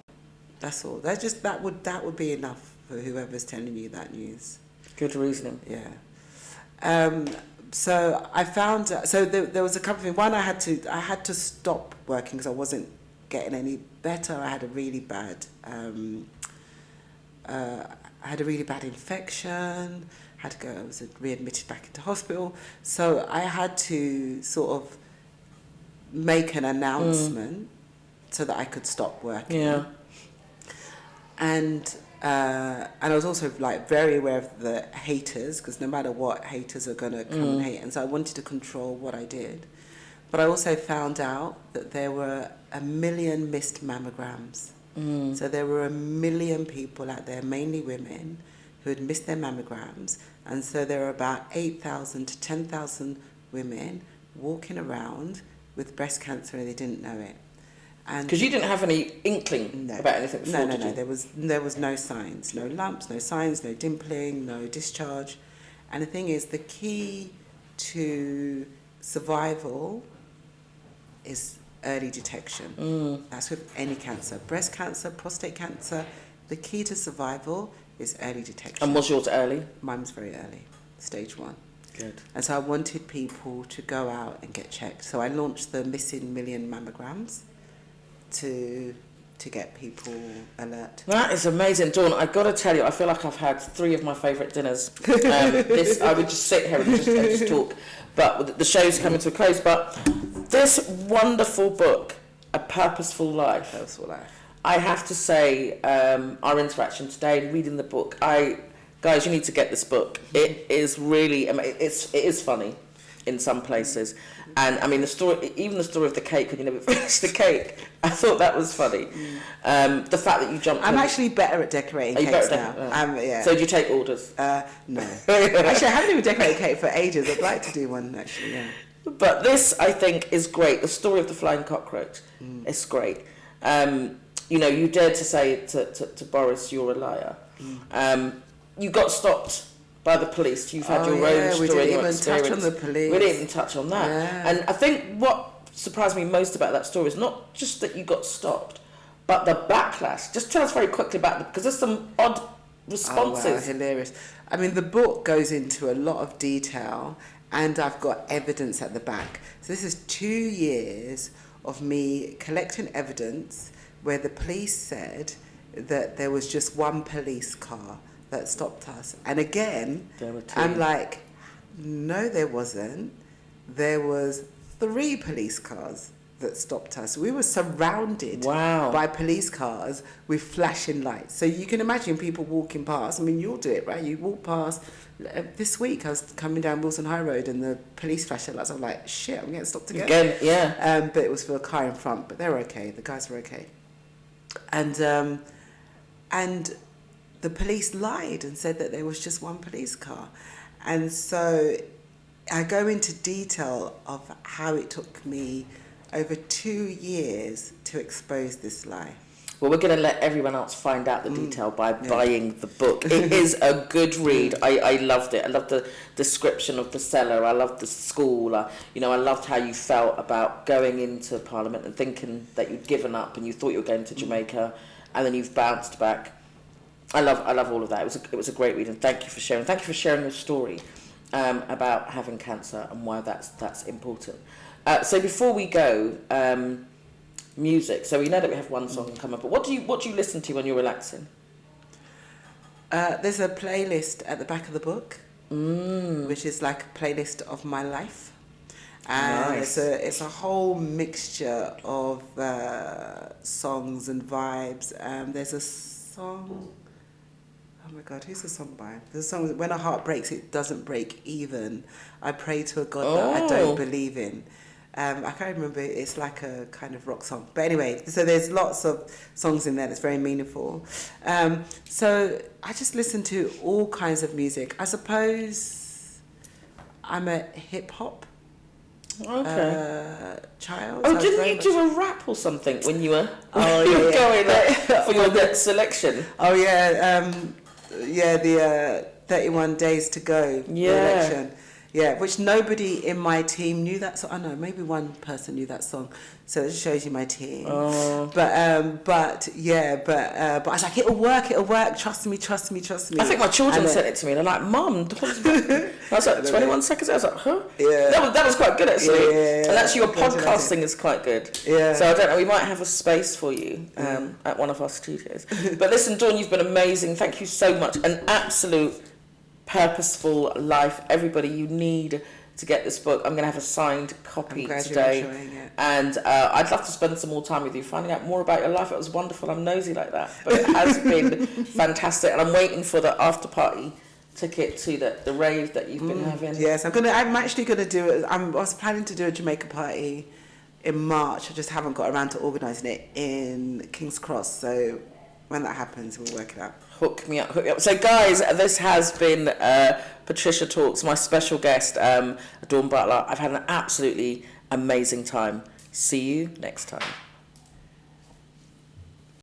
That's all. That would be enough for whoever's telling you that news. Good reasoning. Yeah. So I found, there was a couple of things. One, I had to stop working because I wasn't getting any better. I had a really bad infection. I was readmitted back into hospital. So I had to sort of make an announcement so that I could stop working. Yeah. And I was also very aware of the haters, because no matter what, haters are going to come and hate. And so I wanted to control what I did. But I also found out that there were 1 million missed mammograms. So there were 1 million people out there, mainly women, who had missed their mammograms. And so there were about 8,000 to 10,000 women walking around with breast cancer and they didn't know it. Because you didn't have any inkling about anything before, did you? There was no signs, no lumps, no signs, no dimpling, no discharge. And the thing is, the key to survival is early detection. That's with any cancer. Breast cancer, prostate cancer, the key to survival is early detection. And was yours early? Mine was very early, stage 1. Good. And so I wanted people to go out and get checked. So I launched the Missing 1 Million Mammograms to get people alert. That is amazing, Dawn. I've got to tell you, I feel like I've had 3 of my favourite dinners. I would just sit here and just talk, but the show's coming to a close. But this wonderful book, A Purposeful Life. Purposeful Life. I have to say, our interaction today, reading the book, guys, you need to get this book. It is really, it is funny in some places. And I mean, the story of the cake, when you never finished the cake, I thought that was funny. The fact that you jumped I'm actually better at decorating cakes now. Yeah. So do you take orders? No. Actually, I haven't even decorated a cake for ages. I'd like to do one, actually, yeah. But this, I think, is great. The story of the flying cockroach, it's great. You dared to say to Boris, you're a liar. You got stopped by the police. You've had your own story. We didn't your even experience. touch on the police. We didn't even touch on that. Yeah. And I think what surprised me most about that story is not just that you got stopped, but the backlash. Just tell us very quickly about it, because there's some odd responses. Oh, wow, hilarious. I mean, the book goes into a lot of detail, and I've got evidence at the back. So this is 2 years of me collecting evidence where the police said that there was just one police car that stopped us. And again, I'm like, no, there wasn't. There was 3 police cars that stopped us. We were surrounded by police cars with flashing lights. So you can imagine people walking past. I mean, you'll do it, right? You walk past. This week, I was coming down Wilson High Road and the police flashing lights. I'm like, shit, I'm getting stopped again. But it was for a car in front. But they're okay. The guys were okay. And the police lied and said that there was just one police car. And so I go into detail of how it took me over 2 years to expose this lie. Well, we're going to let everyone else find out the detail by buying the book. It is a good read. I loved it. I loved the description of the cellar. I loved the school. I loved how you felt about going into Parliament and thinking that you'd given up and you thought you were going to Jamaica, and then you've bounced back. I love all of that. It was a great read, and thank you for sharing. Thank you for sharing your story about having cancer and why that's important. So before we go, music. So we know that we have one song coming up, but what do you listen to when you're relaxing? There's a playlist at the back of the book, which is like a playlist of my life. Nice. It's a whole mixture of songs and vibes. There's a song. Oh my God, who's the song by? There's a song, When a Heart Breaks, It Doesn't Break Even. I pray to a God that I don't believe in. I can't remember, it's like a kind of rock song. But anyway, so there's lots of songs in there that's very meaningful. So I just listen to all kinds of music. I suppose I'm a hip-hop child. Oh, didn't you do a rap or something when you were going for your next selection? Oh, yeah. The 31 Days to Go election. Yeah, which nobody in my team knew that song. I know, maybe one person knew that song. So it shows you my team. Oh. But I was like, it'll work. Trust me. I think my children sent it to me. They're like, Mum, I was like, 21 seconds. I was like, huh? Yeah. That was quite good, actually. Yeah. And actually, your podcasting is quite good. Yeah. So I don't know, we might have a space for you at one of our studios. But listen, Dawn, you've been amazing. Thank you so much. An absolute purposeful life. Everybody, you need to get this book. I'm going to have a signed copy today. You're enjoying it. And I'd love to spend some more time with you, finding out more about your life. It was wonderful. I'm nosy like that. But it has been fantastic. And I'm waiting for the after party ticket to the rave that you've been having. Yes, I'm actually going to do it. I was planning to do a Jamaica party in March. I just haven't got around to organising it in King's Cross. So when that happens, we'll work it out. Hook me up. So guys, this has been Patricia Talks, my special guest, Dawn Butler. I've had an absolutely amazing time. See you next time.